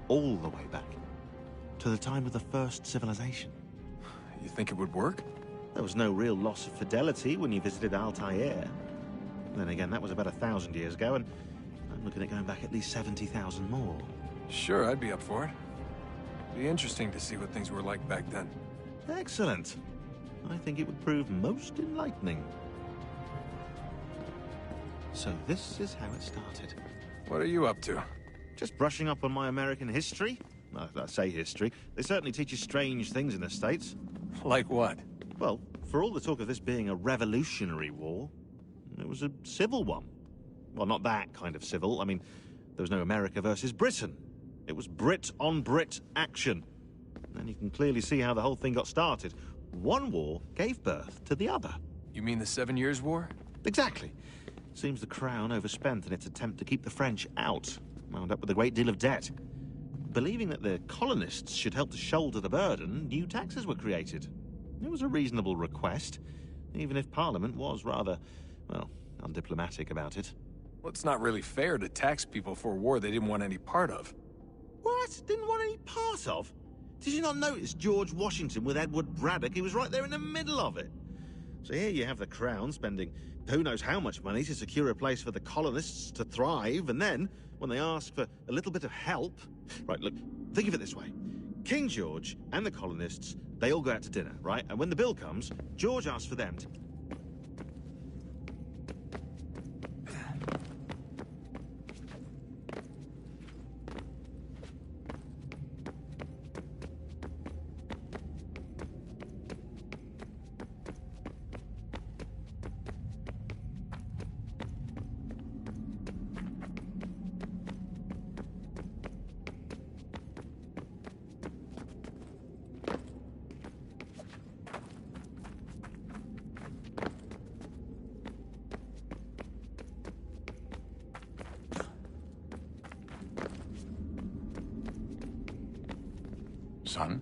all the way back to the time of the first civilization. You think it would work? There was no real loss of fidelity when you visited Altair. Then again, that was about 1,000 years ago, and I'm looking at going back at least 70,000 more. Sure, I'd be up for it. Be interesting to see what things were like back then. Excellent. I think it would prove most enlightening. So this is how it started. What are you up to? Just brushing up on my American history. I say history. They certainly teach you strange things in the States. Like what? Well, for all the talk of this being a revolutionary war, it was a civil one. Well, not that kind of civil. I mean, there was no America versus Britain. It was Brit on Brit action. And you can clearly see how the whole thing got started. One war gave birth to the other. You mean the 7 Years' War? Exactly. Seems the Crown overspent in its attempt to keep the French out, wound up with a great deal of debt. Believing that the colonists should help to shoulder the burden, new taxes were created. It was a reasonable request, even if Parliament was rather, well, undiplomatic about it. Well, it's not really fair to tax people for a war they didn't want any part of. What? Didn't want any part of? Did you not notice George Washington with Edward Braddock? He was right there in the middle of it. So here you have the Crown spending who knows how much money to secure a place for the colonists to thrive, and then, when they ask for a little bit of help... Right, look, think of it this way. King George and the colonists, they all go out to dinner, right? And when the bill comes, George asks for them to... Son,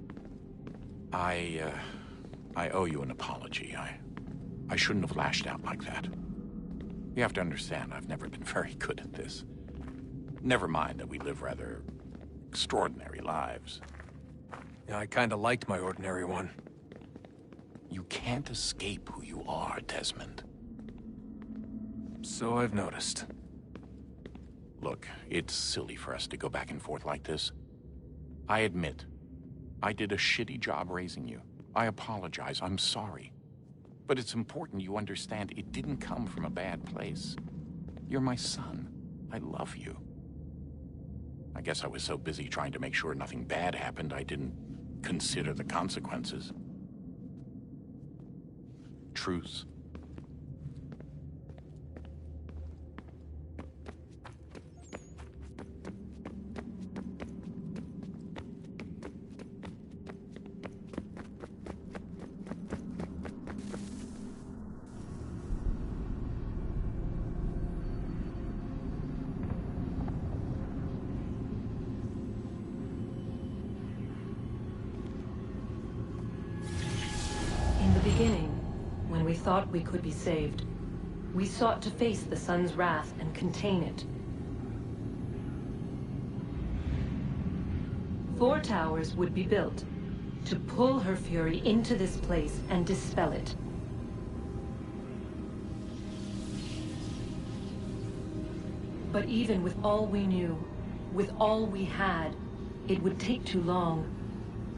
I owe you an apology. I shouldn't have lashed out like that. You have to understand, I've never been very good at this. Never mind that we live rather extraordinary lives. Yeah, I kinda liked my ordinary one. You can't escape who you are, Desmond. So I've noticed. Look, it's silly for us to go back and forth like this. I admit, I did a shitty job raising you. I apologize, I'm sorry. But it's important you understand it didn't come from a bad place. You're my son. I love you. I guess I was so busy trying to make sure nothing bad happened, I didn't consider the consequences. Truce. Thought we could be saved. We sought to face the sun's wrath and contain it. 4 towers would be built to pull her fury into this place and dispel it. But even with all we knew, with all we had, it would take too long.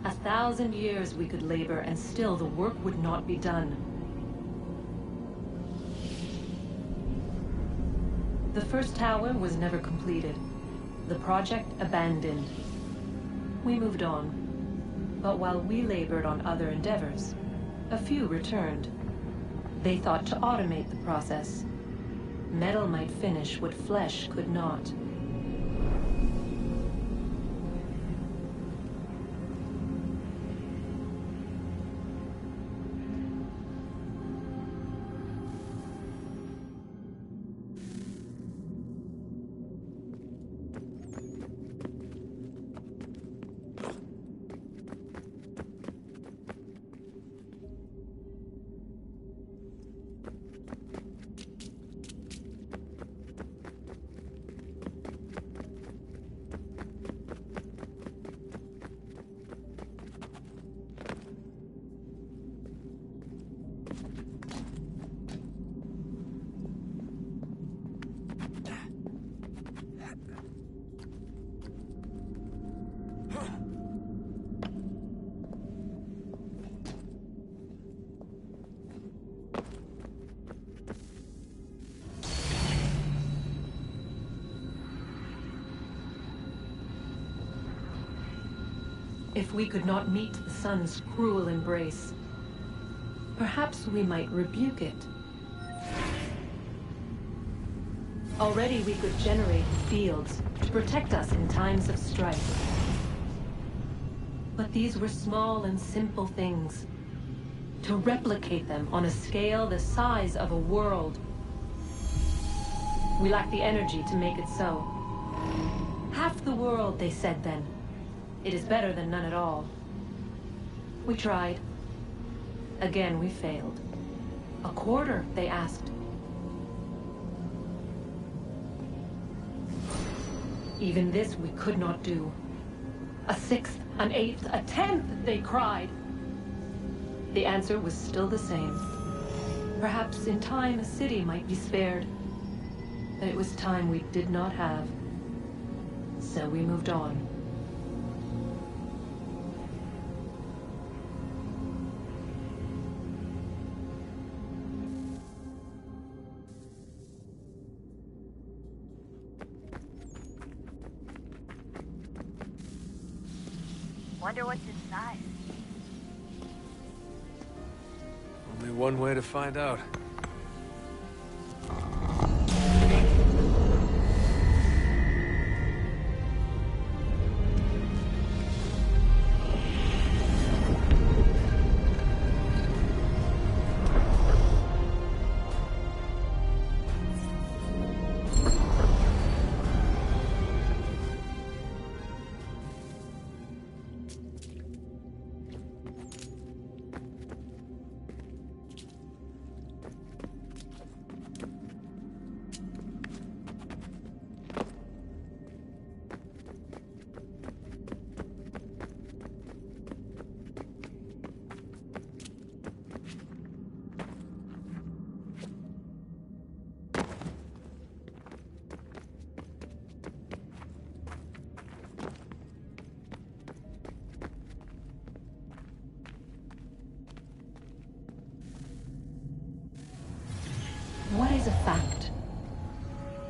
1,000 years we could labor and still the work would not be done. The first tower was never completed. The project abandoned. We moved on. But while we labored on other endeavors, a few returned. They thought to automate the process. Metal might finish what flesh could not. If we could not meet the sun's cruel embrace, perhaps we might rebuke it. Already we could generate fields to protect us in times of strife. But these were small and simple things. To replicate them on a scale the size of a world, we lack the energy to make it so. Half the world, they said then. It is better than none at all. We tried. Again, we failed. A quarter, they asked. Even this we could not do. A sixth, an eighth, a tenth, they cried. The answer was still the same. Perhaps in time a city might be spared. But it was time we did not have. So we moved on. Wonder what's inside. Only one way to find out. What is a fact?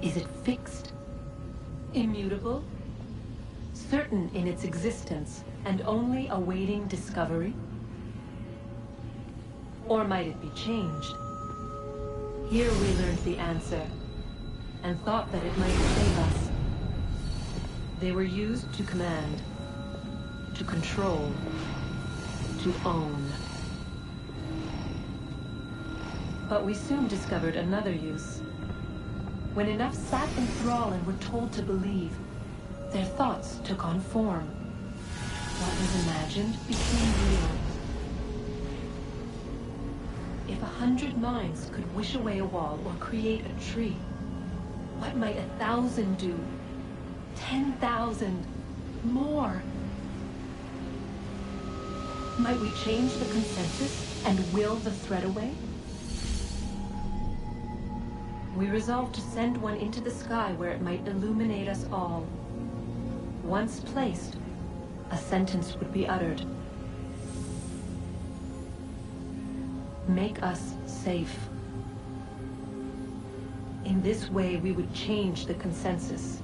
Is it fixed? Immutable? Certain in its existence and only awaiting discovery? Or might it be changed? Here we learned the answer, and thought that it might save us. They were used to command, to control, to own. But we soon discovered another use. When enough sat in thrall and were told to believe, their thoughts took on form. What was imagined became real. If 100 minds could wish away a wall or create a tree, what might 1,000 do? 10,000? More? Might we change the consensus and will the threat away? We resolved to send one into the sky where it might illuminate us all. Once placed, a sentence would be uttered. Make us safe. In this way, we would change the consensus.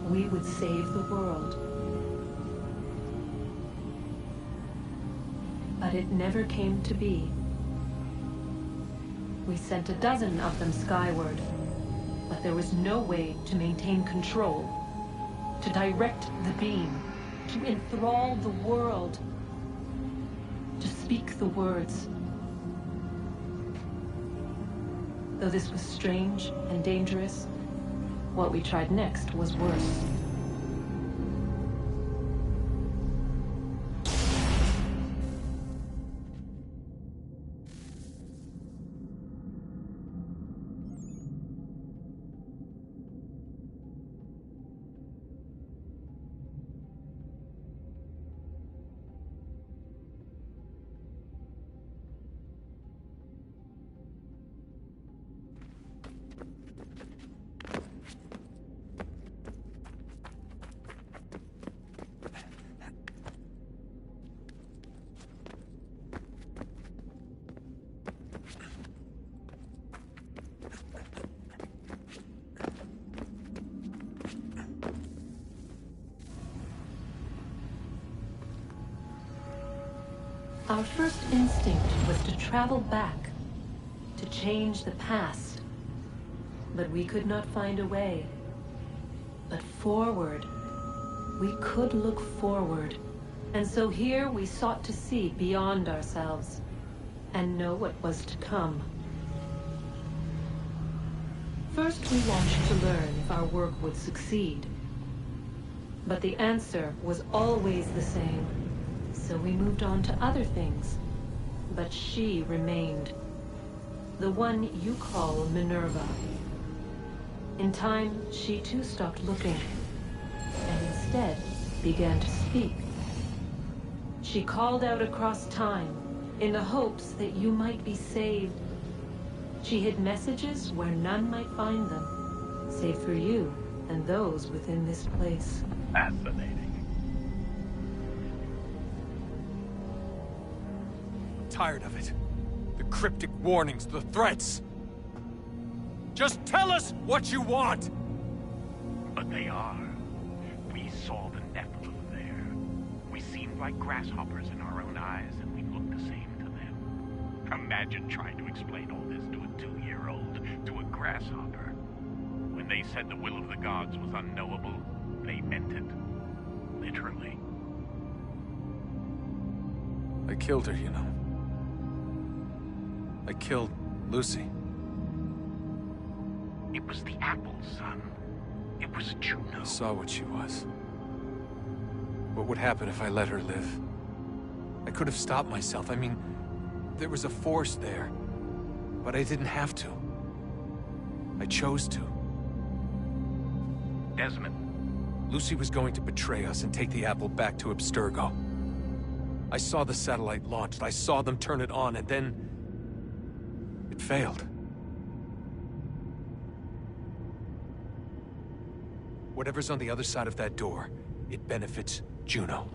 We would save the world. But it never came to be. We sent a dozen of them skyward, but there was no way to maintain control, to direct the beam, to enthrall the world, to speak the words. Though this was strange and dangerous, what we tried next was worse. Our first instinct was to travel back, to change the past. But we could not find a way. But forward, we could look forward. And so here we sought to see beyond ourselves, and know what was to come. First we watched to learn if our work would succeed. But the answer was always the same. So we moved on to other things. But she remained. The one you call Minerva. In time, she too stopped looking, and instead began to speak. She called out across time, in the hopes that you might be saved. She hid messages where none might find them, save for you and those within this place. Fascinating. Tired of it. The cryptic warnings, the threats. Just tell us what you want! But they are. We saw the Nephilim there. We seemed like grasshoppers in our own eyes, and we looked the same to them. Imagine trying to explain all this to a 2-year-old, to a grasshopper. When they said the will of the gods was unknowable, they meant it. Literally. I killed her, you know. I killed Lucy. It was the apple, son. It was Juno. I saw what she was. What would happen if I let her live? I could have stopped myself. I mean, there was a force there. But I didn't have to. I chose to. Desmond. Lucy was going to betray us and take the apple back to Abstergo. I saw the satellite launched. I saw them turn it on, and then... it failed. Whatever's on the other side of that door, it benefits Juno.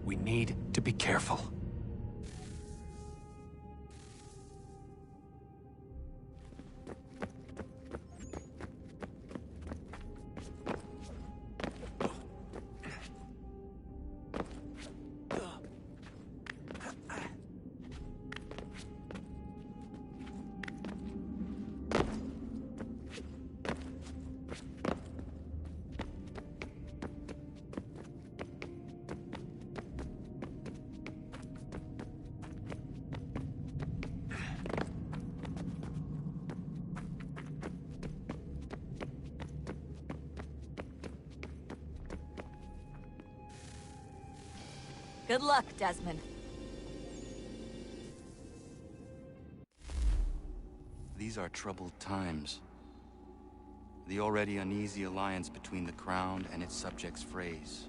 We need to be careful. Good luck, Desmond. These are troubled times. The already uneasy alliance between the Crown and its subjects frays.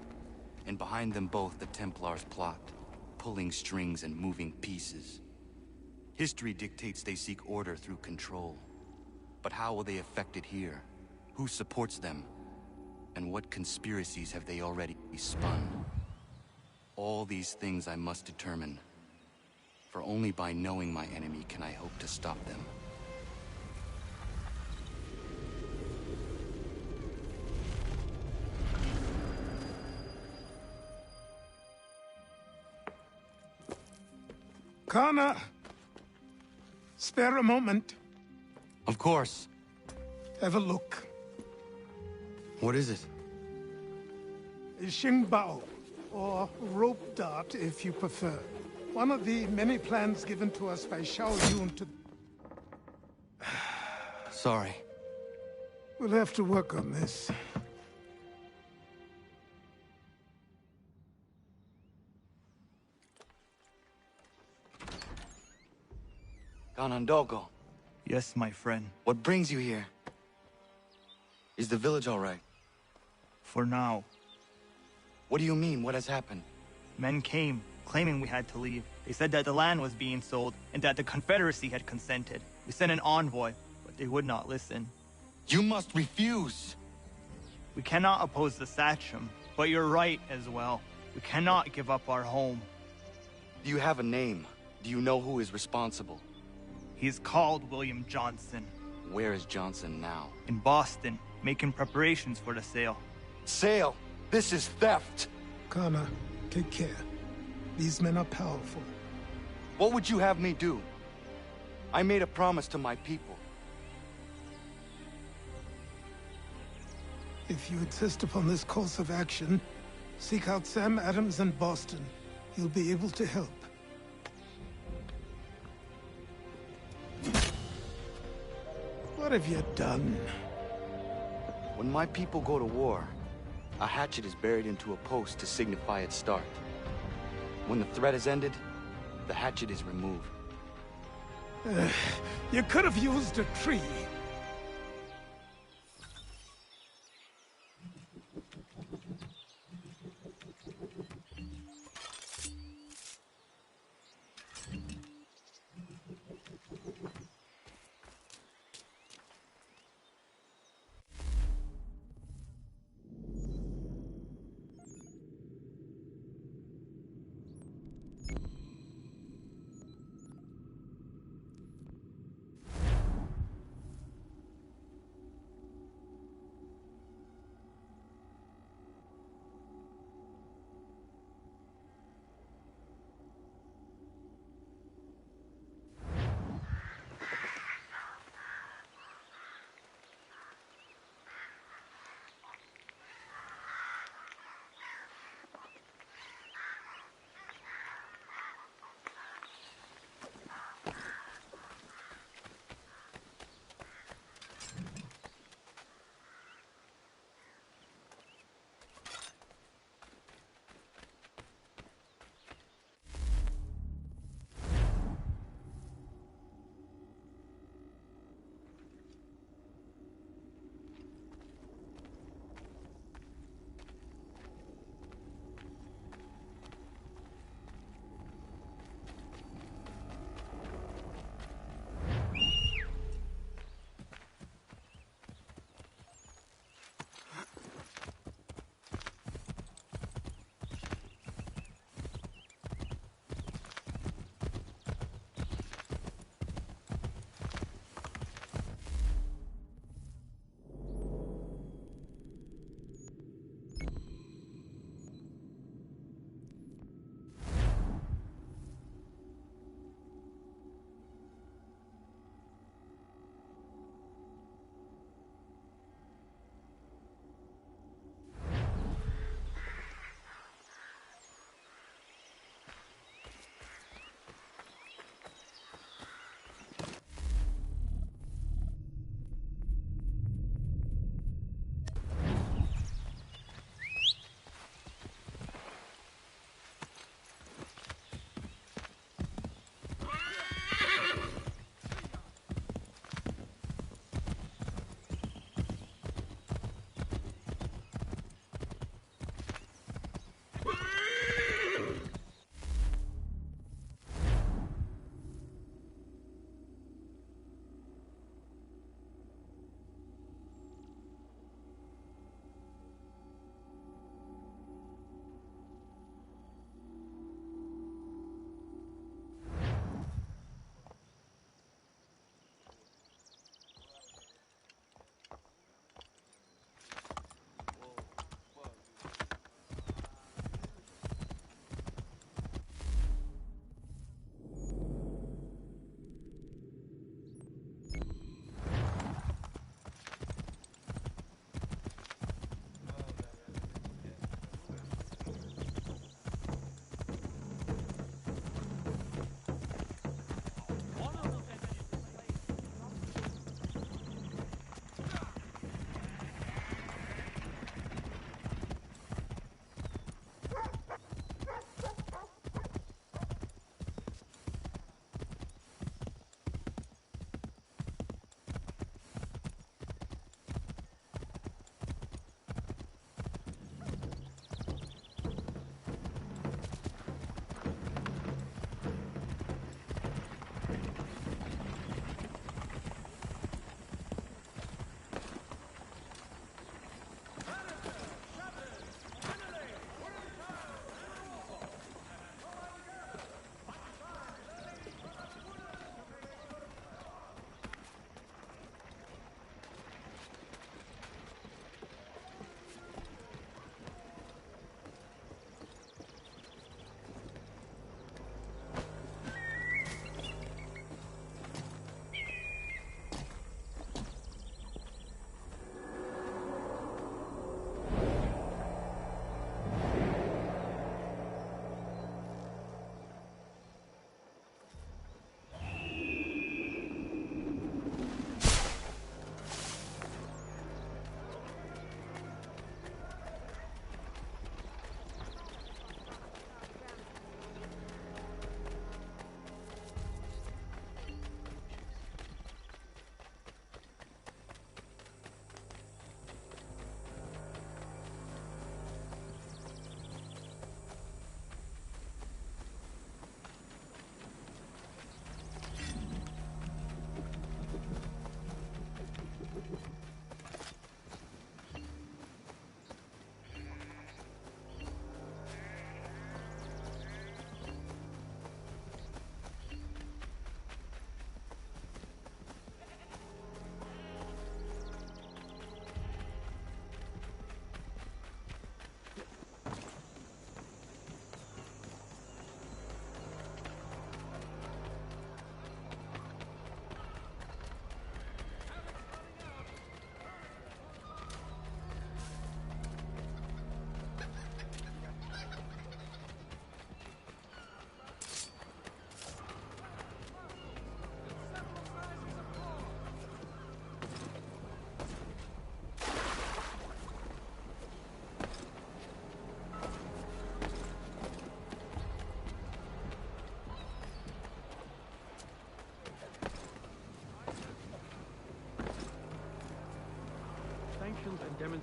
And behind them both the Templars plot, pulling strings and moving pieces. History dictates they seek order through control. But how will they affect it here? Who supports them? And what conspiracies have they already spun? All these things I must determine. For only by knowing my enemy can I hope to stop them. Connor! Spare a moment. Of course. Have a look. What is it? Xingbao, or rope dart if you prefer. One of the many plans given to us by Xiao Yun to... Sorry. We'll have to work on this. Ganondogo, Yes, my friend. what brings you here? Is the village all right? For now. What do you mean? What has happened? Men came, claiming we had to leave. They said that the land was being sold, and that the Confederacy had consented. We sent an envoy, but they would not listen. You must refuse! We cannot oppose the Sachem, but you're right as well. We cannot give up our home. Do you have a name? Do you know who is responsible? He's called William Johnson. Where is Johnson now? In Boston, making preparations for the sale. Sale! This is theft! Connor, take care. These men are powerful. What would you have me do? I made a promise to my people. If you insist upon this course of action, seek out Sam Adams in Boston. He'll be able to help. What have you done? When my people go to war, a hatchet is buried into a post to signify its start. When the threat is ended, the hatchet is removed. You could have used a tree.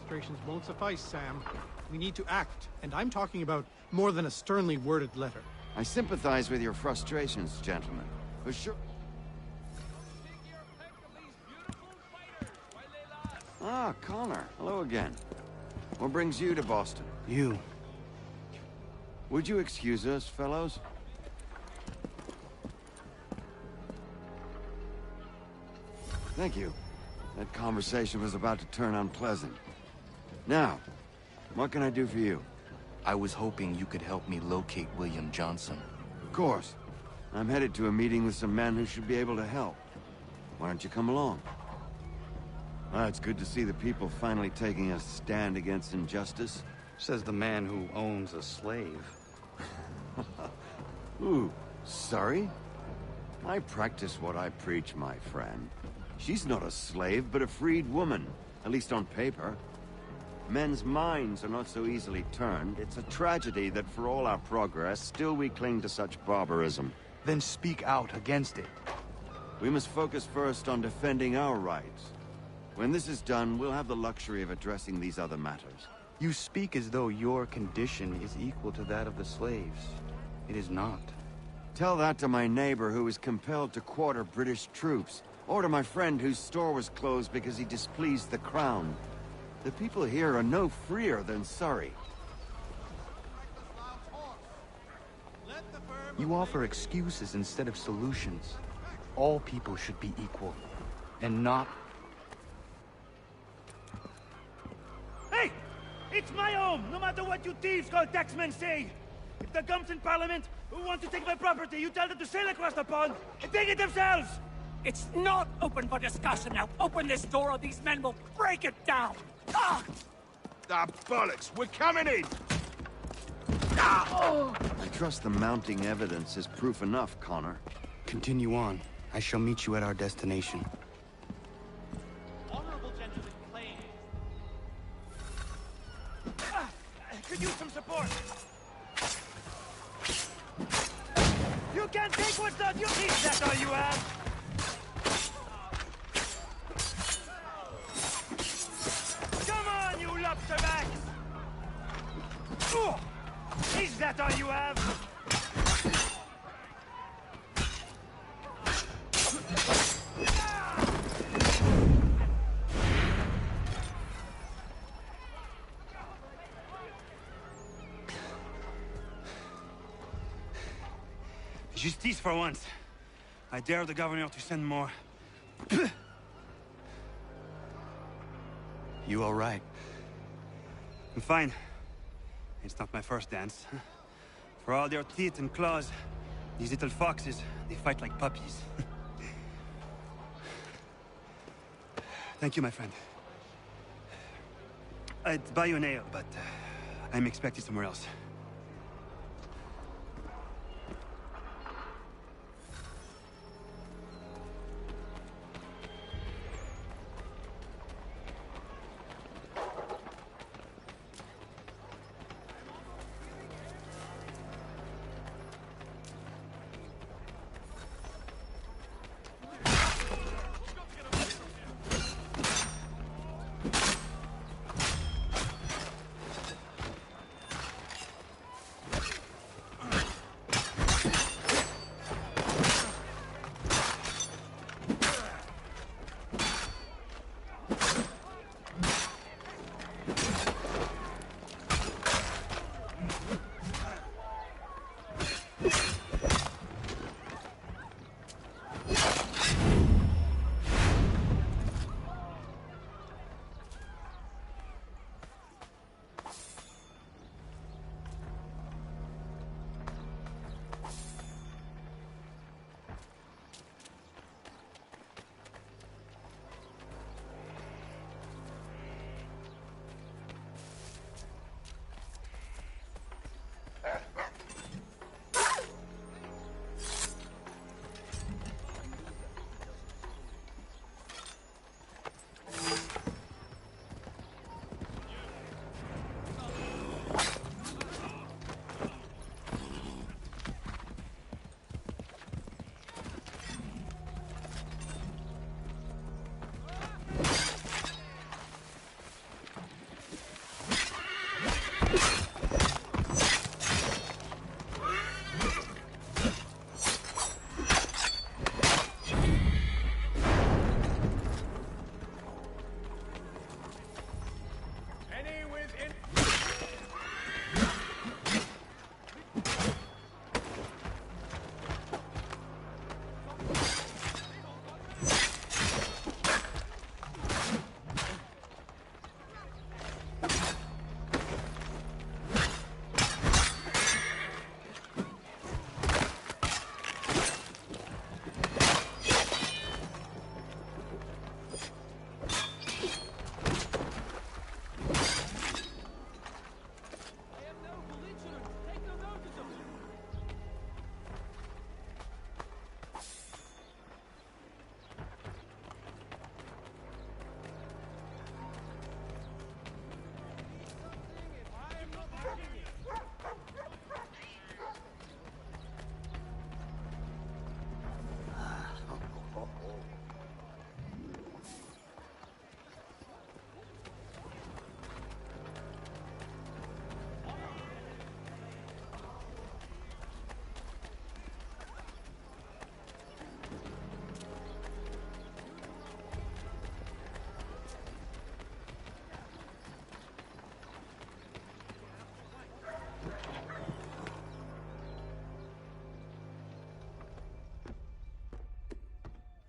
demonstrations won't suffice, Sam. We need to act, and I'm talking about more than a sternly worded letter. I sympathize with your frustrations, gentlemen. For sure. Ah, Connor. Hello again. What brings you to Boston? You. Would you excuse us, fellows? Thank you. That conversation was about to turn unpleasant. Now, what can I do for you? I was hoping you could help me locate William Johnson. Of course. I'm headed to a meeting with some men who should be able to help. Why don't you come along? Ah, it's good to see the people finally taking a stand against injustice. Says the man who owns a slave. Ooh, sorry? I practice what I preach, my friend. She's not a slave, but a freed woman, at least on paper. Men's minds are not so easily turned. It's a tragedy that for all our progress, still we cling to such barbarism. Then speak out against it. We must focus first on defending our rights. When this is done, we'll have the luxury of addressing these other matters. You speak as though your condition is equal to that of the slaves. It is not. Tell that to my neighbor who was compelled to quarter British troops, or to my friend whose store was closed because he displeased the crown. The people here are no freer than Surrey. You offer excuses instead of solutions. All people should be equal, and not... Hey! It's my home, no matter what you thieves called taxmen say! If the gums in Parliament who want to take my property, you tell them to sail across the pond and take it themselves! It's not open for discussion now. Open this door or these men will break it down. Ah! Ah, bollocks! We're coming in! Ah! Oh. I trust the mounting evidence is proof enough, Connor. Continue on. I shall meet you at our destination. Honorable gentlemen claim. Could use some support. You can't take what's not yours. That's all you have. Come on, you lobsterbacks! Is that all you have? Justice for once. I dare the governor to send more. You all right? I'm fine. It's not my first dance. For all their teeth and claws, these little foxes, they fight like puppies. Thank you, my friend. I'd buy you an ale, but I'm expected somewhere else.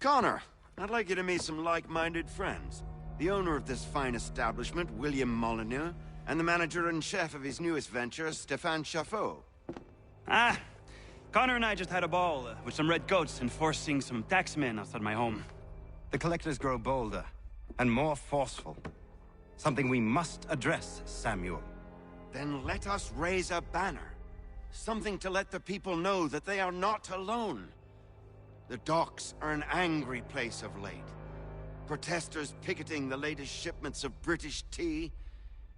Connor, I'd like you to meet some like-minded friends. The owner of this fine establishment, William Molyneux, and the manager and chef of his newest venture, Stéphane Chaffeau. Ah, Connor and I just had a ball with some red coats enforcing some taxmen outside my home. The collectors grow bolder and more forceful. Something we must address, Samuel. Then let us raise a banner. Something to let the people know that they are not alone. The docks are an angry place of late. Protesters picketing the latest shipments of British tea.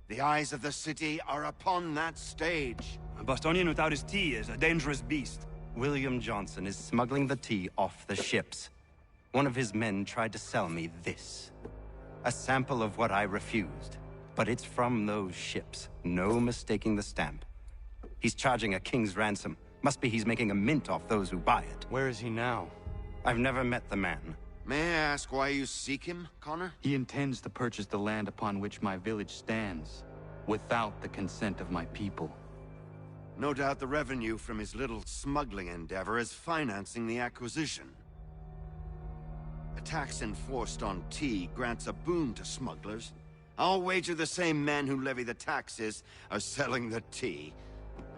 The eyes of the city are upon that stage. A Bostonian without his tea is a dangerous beast. William Johnson is smuggling the tea off the ships. One of his men tried to sell me this. A sample of what I refused. But it's from those ships. No mistaking the stamp. He's charging a king's ransom. Must be he's making a mint off those who buy it. Where is he now? I've never met the man. May I ask why you seek him, Connor? He intends to purchase the land upon which my village stands, without the consent of my people. No doubt the revenue from his little smuggling endeavor is financing the acquisition. A tax enforced on tea grants a boon to smugglers. I'll wager the same men who levy the taxes are selling the tea.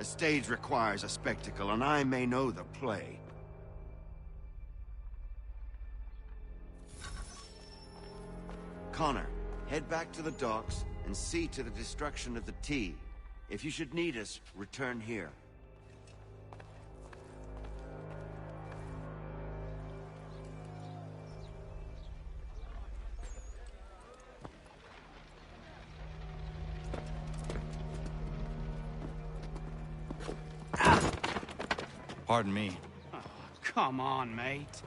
A stage requires a spectacle, and I may know the play. Connor, head back to the docks and see to the destruction of the tea. If you should need us, return here. Pardon me. Oh, come on, mate.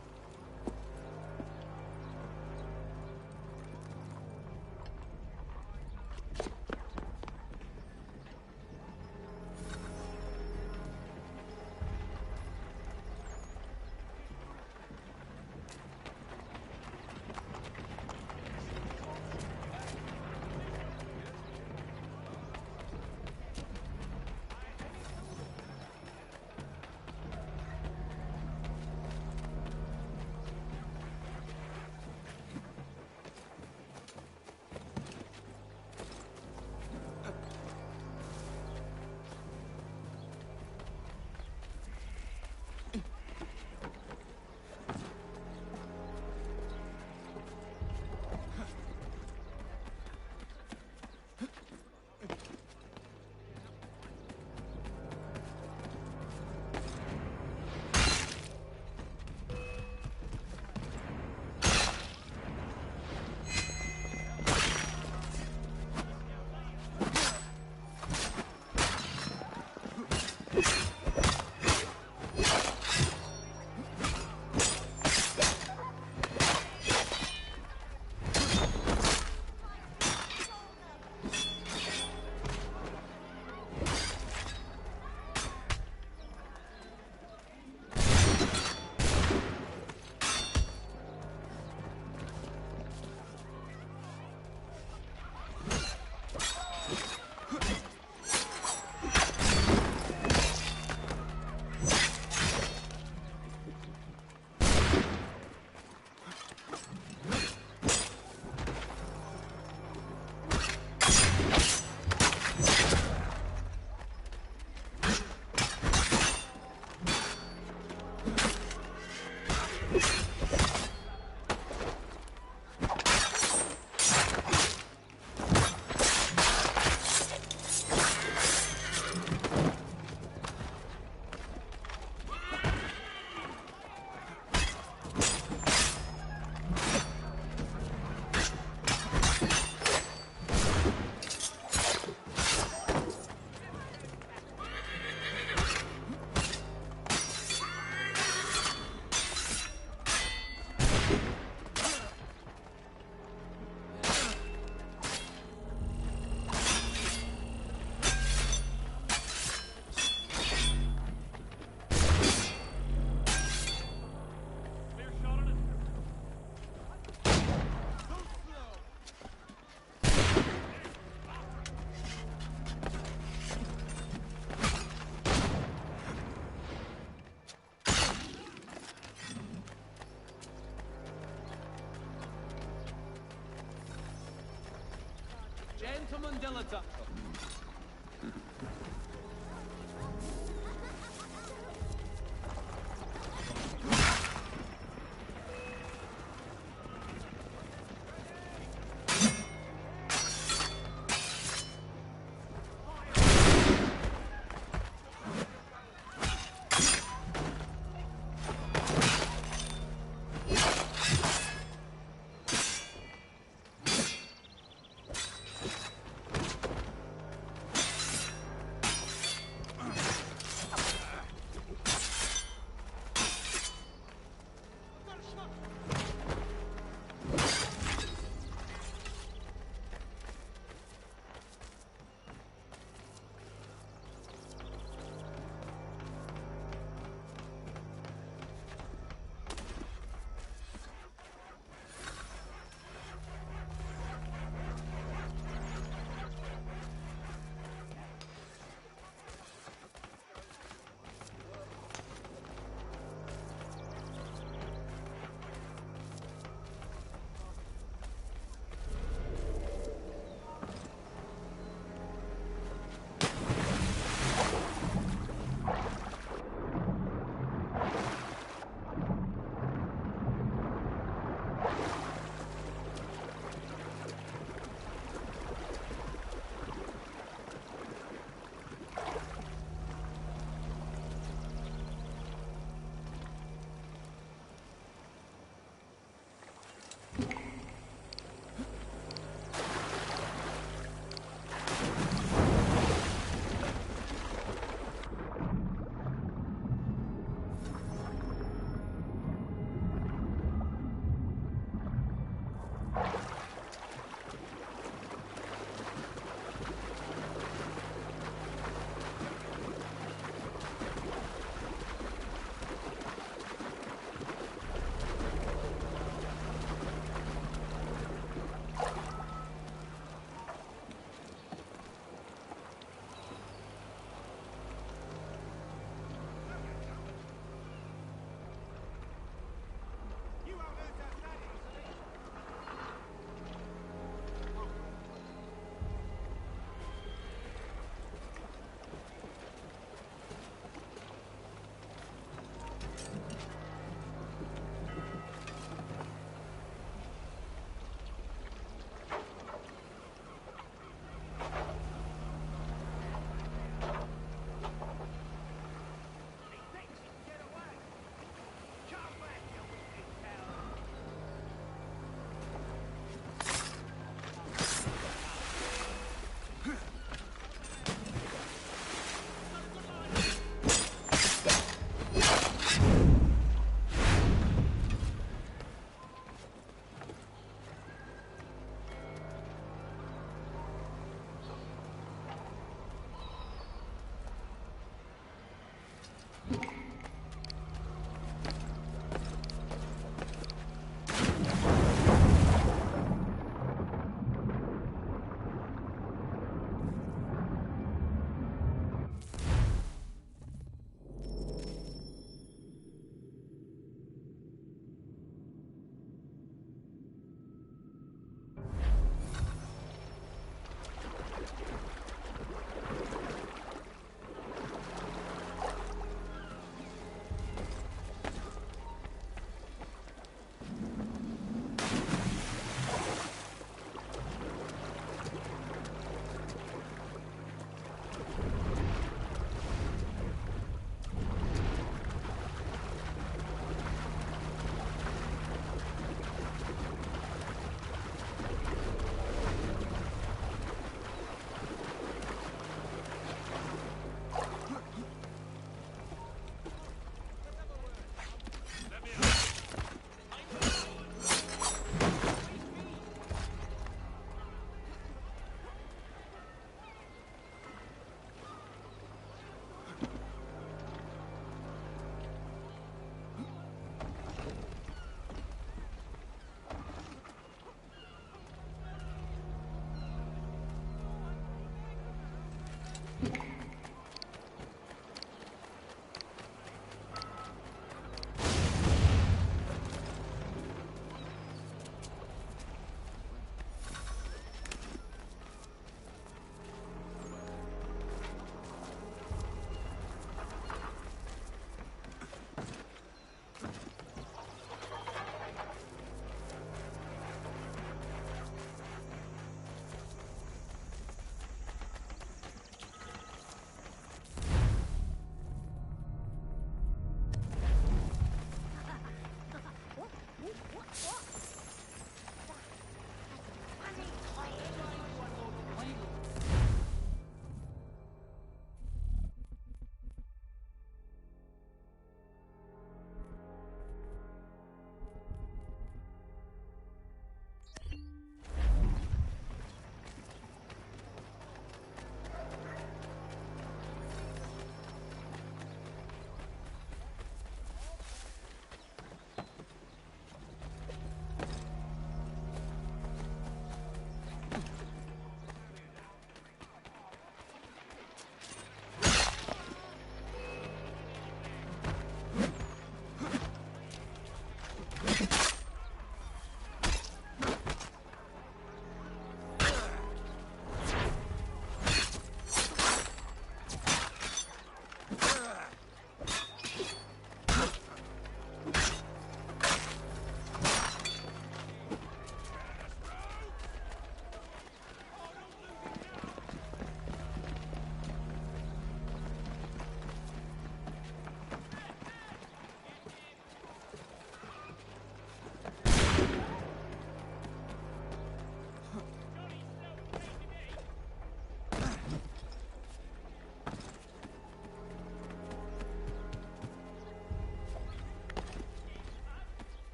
Gentleman Dilettante.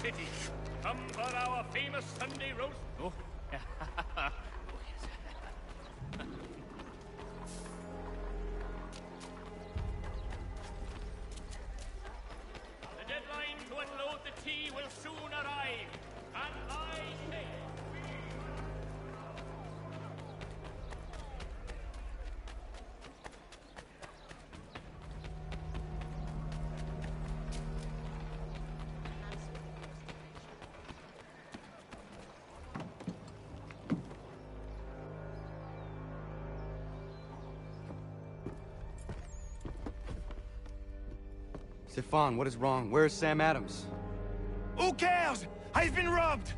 city. Come for our famous Sunday roast. Oh. The deadline to unload the tea will soon arrive, and I say... Stefan, what is wrong? Where is Sam Adams? Who cares? I've been robbed!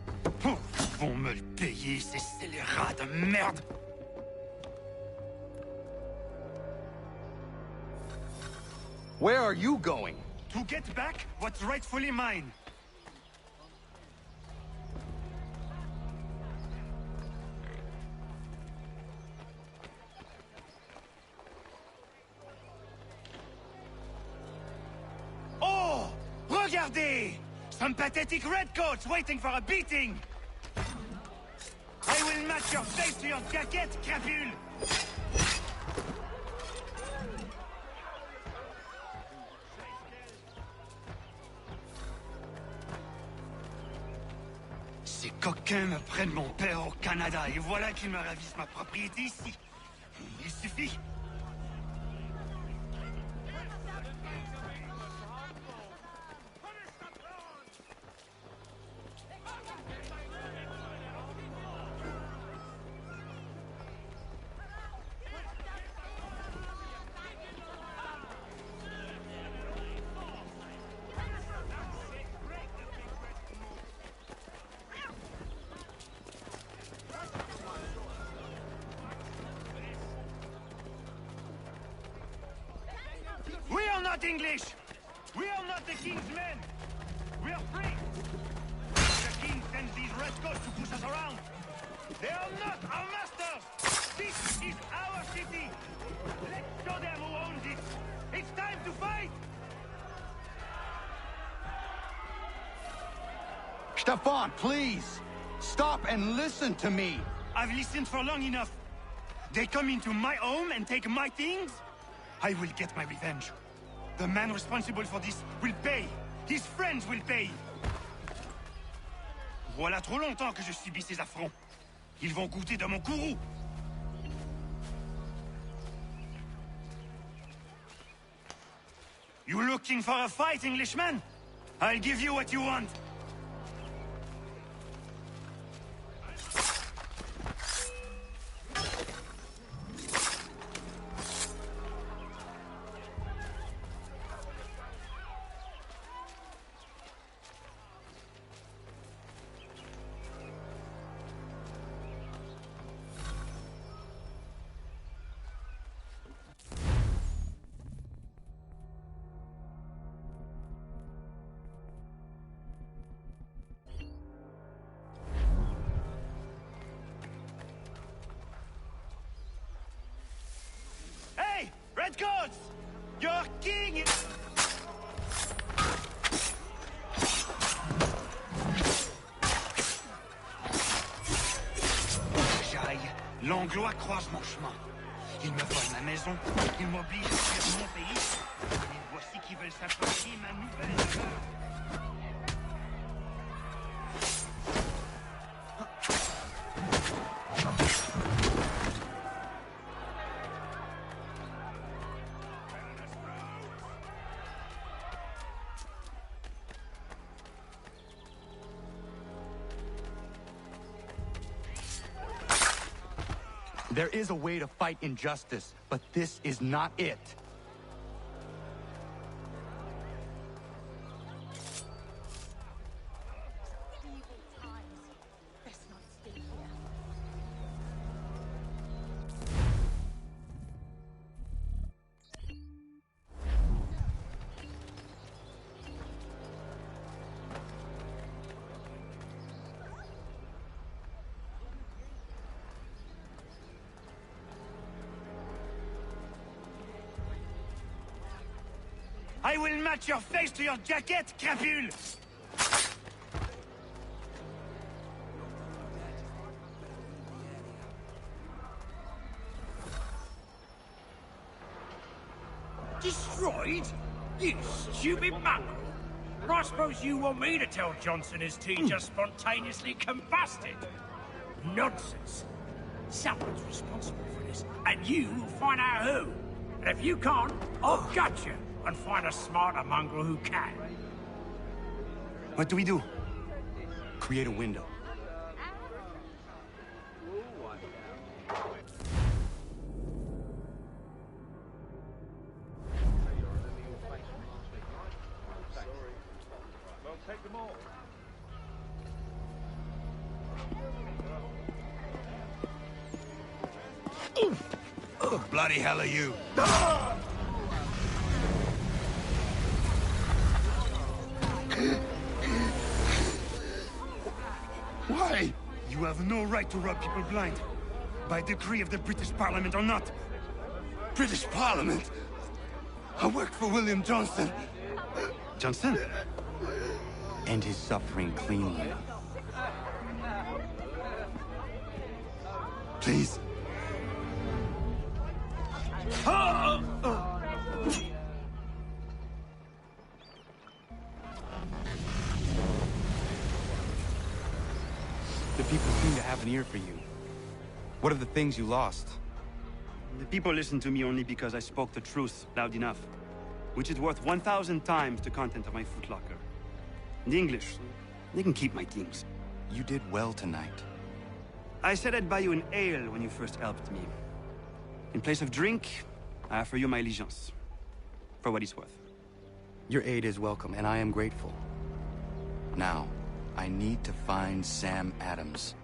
Oh, ils vont me le payer, ces scélérats de merde! Where are you going? To get back what's rightfully mine. Oh! Regardez! Some pathetic redcoats waiting for a beating! I will match your face to your jacket, crapule! Ces coquins me prennent mon père au Canada et voilà qu'ils me ravissent ma propriété ici. Il suffit. We are not English! We are not the king's men! We are free! The king sends these redcoats to push us around! They are not our masters! This is our city! Let's show them who owns it! It's time to fight! Stefan, please! Stop and listen to me! I've listened for long enough. They come into my home and take my things? I will get my revenge. The man responsible for this will pay. His friends will pay. Voilà trop longtemps que je subis ces affronts. Ils vont goûter de mon courroux. You looking for a fight, Englishman? I'll give you what you want. Hey! Redcoats! Your king is... J'aille. L'Anglois croise mon chemin. Il me vole ma maison. Il m'oblige à fuir mon pays. Et voici qui veulent s'approprier ma nouvelle demeure. There is a way to fight injustice, but this is not it. I will match your face to your jacket, crapule! Destroyed? You stupid mongrel! And I suppose you want me to tell Johnson his tea just spontaneously combusted? Nonsense. Someone's responsible for this, and you will find out who. And if you can't, I'll gut you and find a smarter mongrel who can. What do we do? Create a window. Take them all. Oh, bloody hell are you? Why? You have no right to rob people blind. By decree of the British Parliament or not. British Parliament? I worked for William Johnson. Johnson? End his suffering cleanly. Please. The people seem to have an ear for you. What are the things you lost? The people listen to me only because I spoke the truth loud enough, which is worth 1,000 times the content of my footlocker. The English, they can keep my things. You did well tonight. I said I'd buy you an ale when you first helped me. In place of drink, I offer you my allegiance. For what it's worth. Your aid is welcome, and I am grateful. Now, I need to find Sam Adams.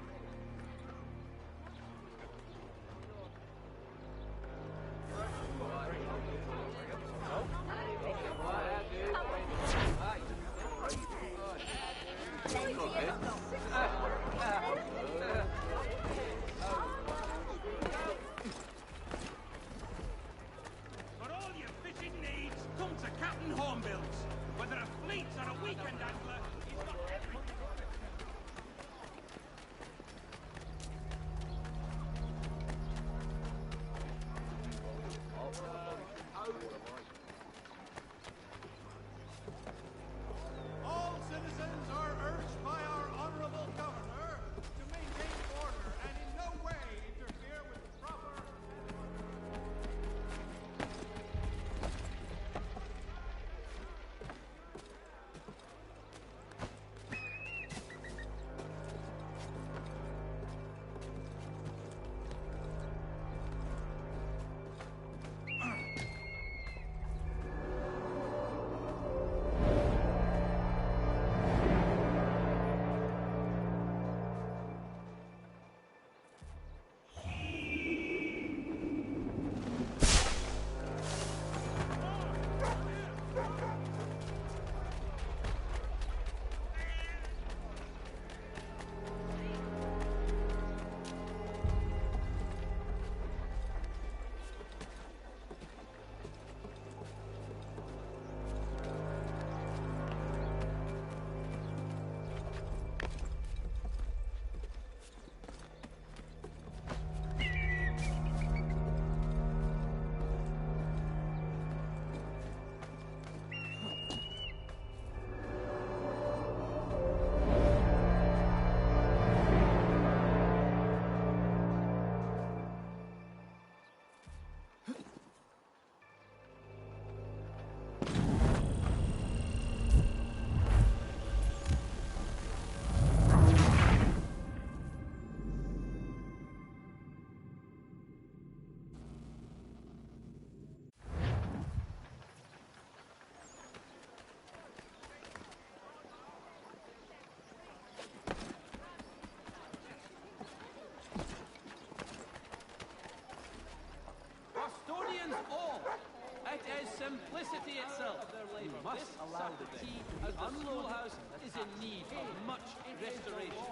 Simplicity itself. You must allow the tea as the schoolhouse is in need of much restoration.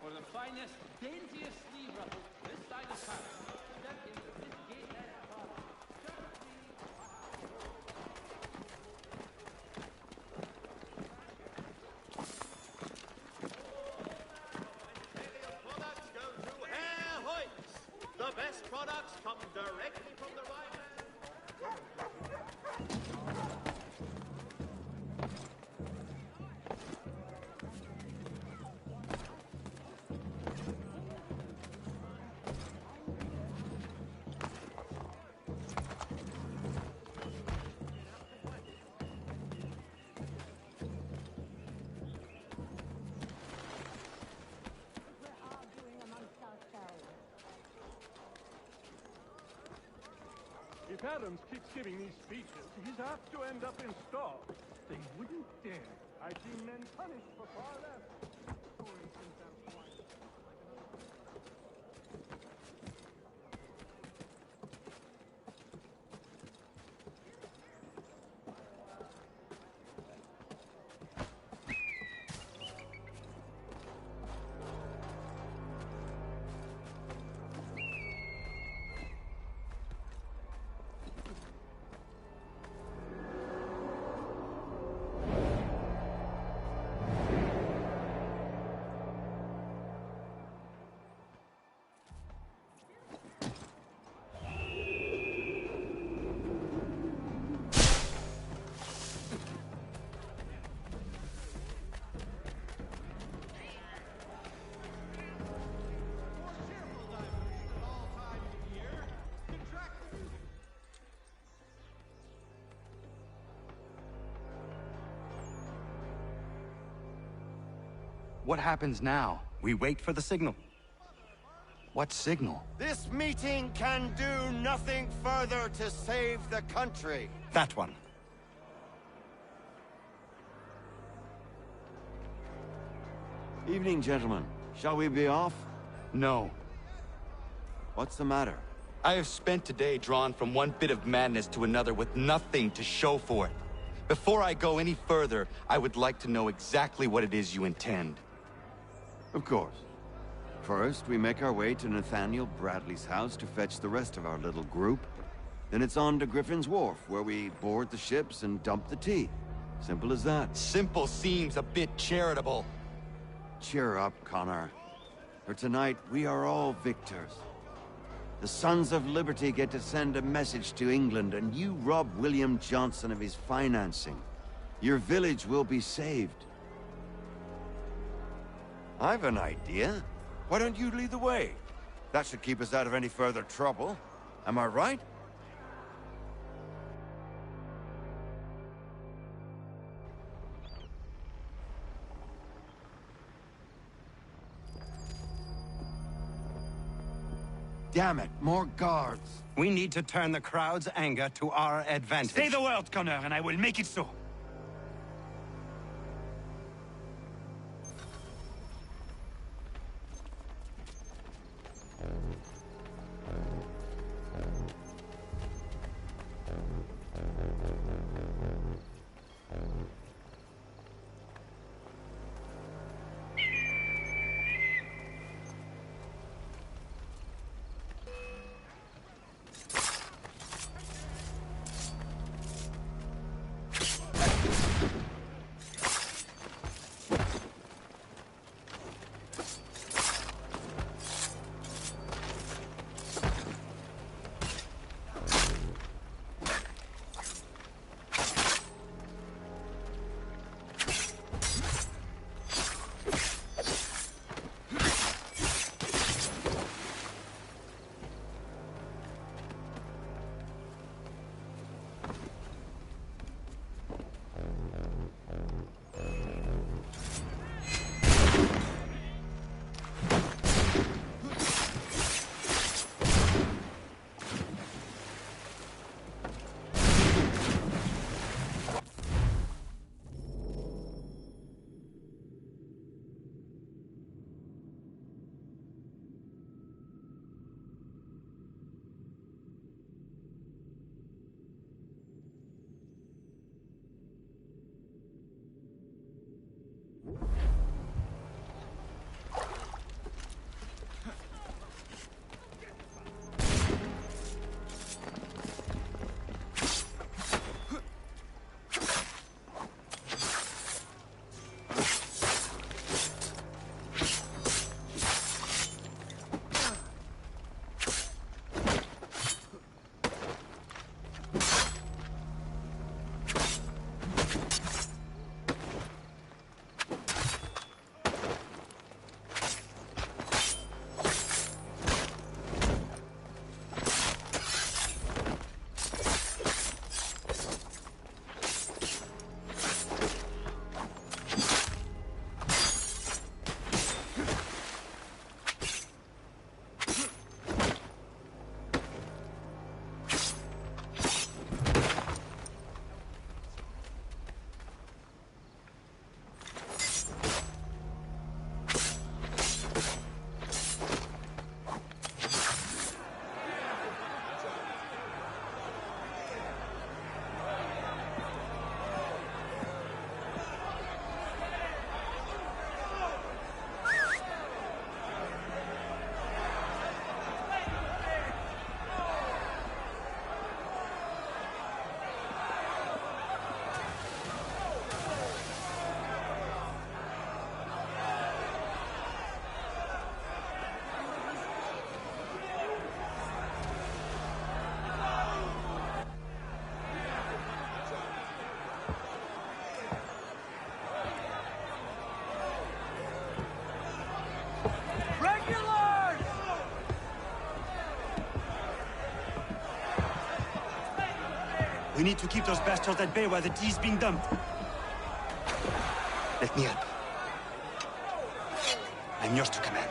For the finest, daintiest sleeve ruffles this side of Paris, step into this gate-edge parlor. The best products come directly from the Rhine. If Adams keeps giving these speeches, he's apt to end up in stall. They wouldn't dare. I've seen men punished for far less. What happens now? We wait for the signal. What signal? This meeting can do nothing further to save the country. That one. Evening, gentlemen. Shall we be off? No. What's the matter? I have spent today drawn from one bit of madness to another with nothing to show for it. Before I go any further, I would like to know exactly what it is you intend. Of course. First, we make our way to Nathaniel Bradley's house to fetch the rest of our little group. Then it's on to Griffin's Wharf, where we board the ships and dump the tea. Simple as that. Simple seems a bit charitable. Cheer up, Connor. For tonight, we are all victors. The Sons of Liberty get to send a message to England, and you rob William Johnson of his financing. Your village will be saved. I've an idea. Why don't you lead the way? That should keep us out of any further trouble. Am I right? Damn it, more guards. We need to turn the crowd's anger to our advantage. Say the word, Connor, and I will make it so. We need to keep those bastards at bay while the tea is being dumped. Let me help. I'm yours to command.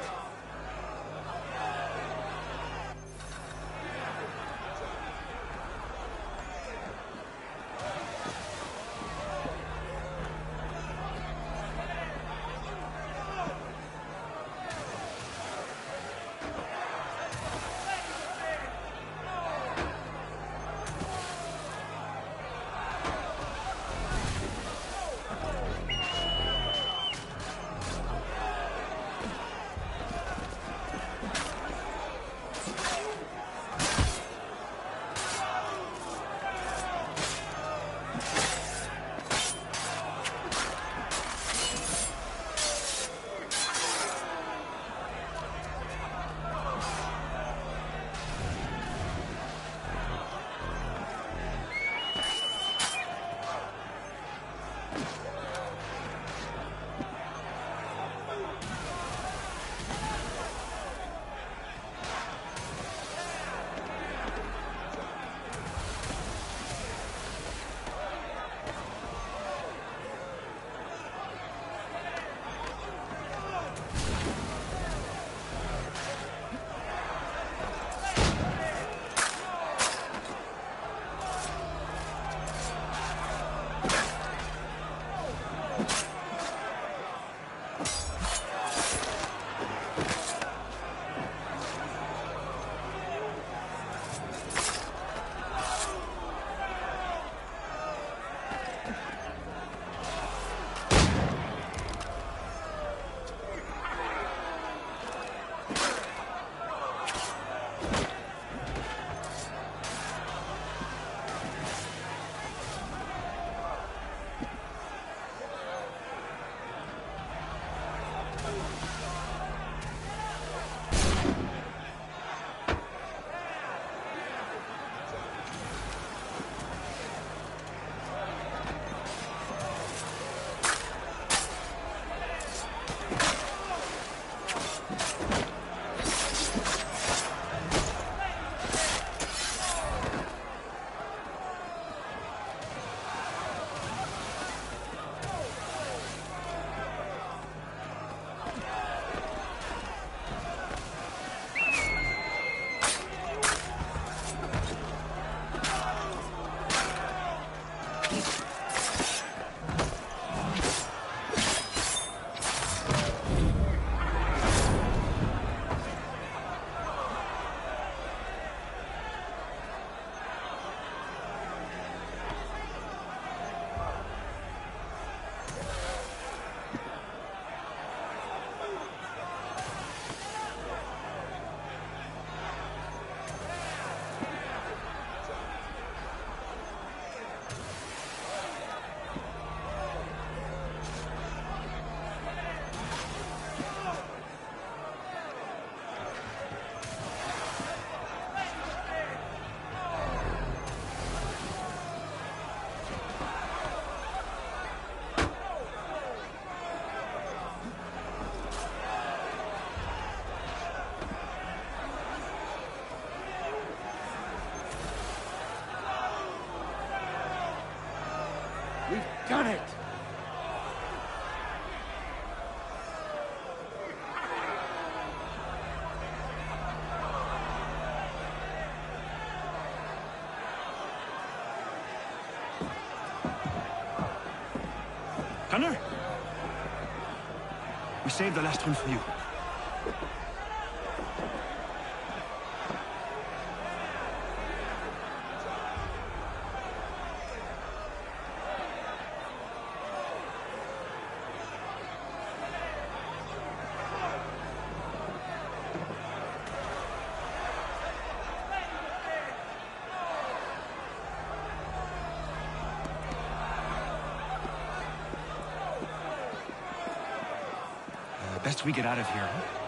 We've done it! Connor? We saved the last one for you. Best we get out of here, huh?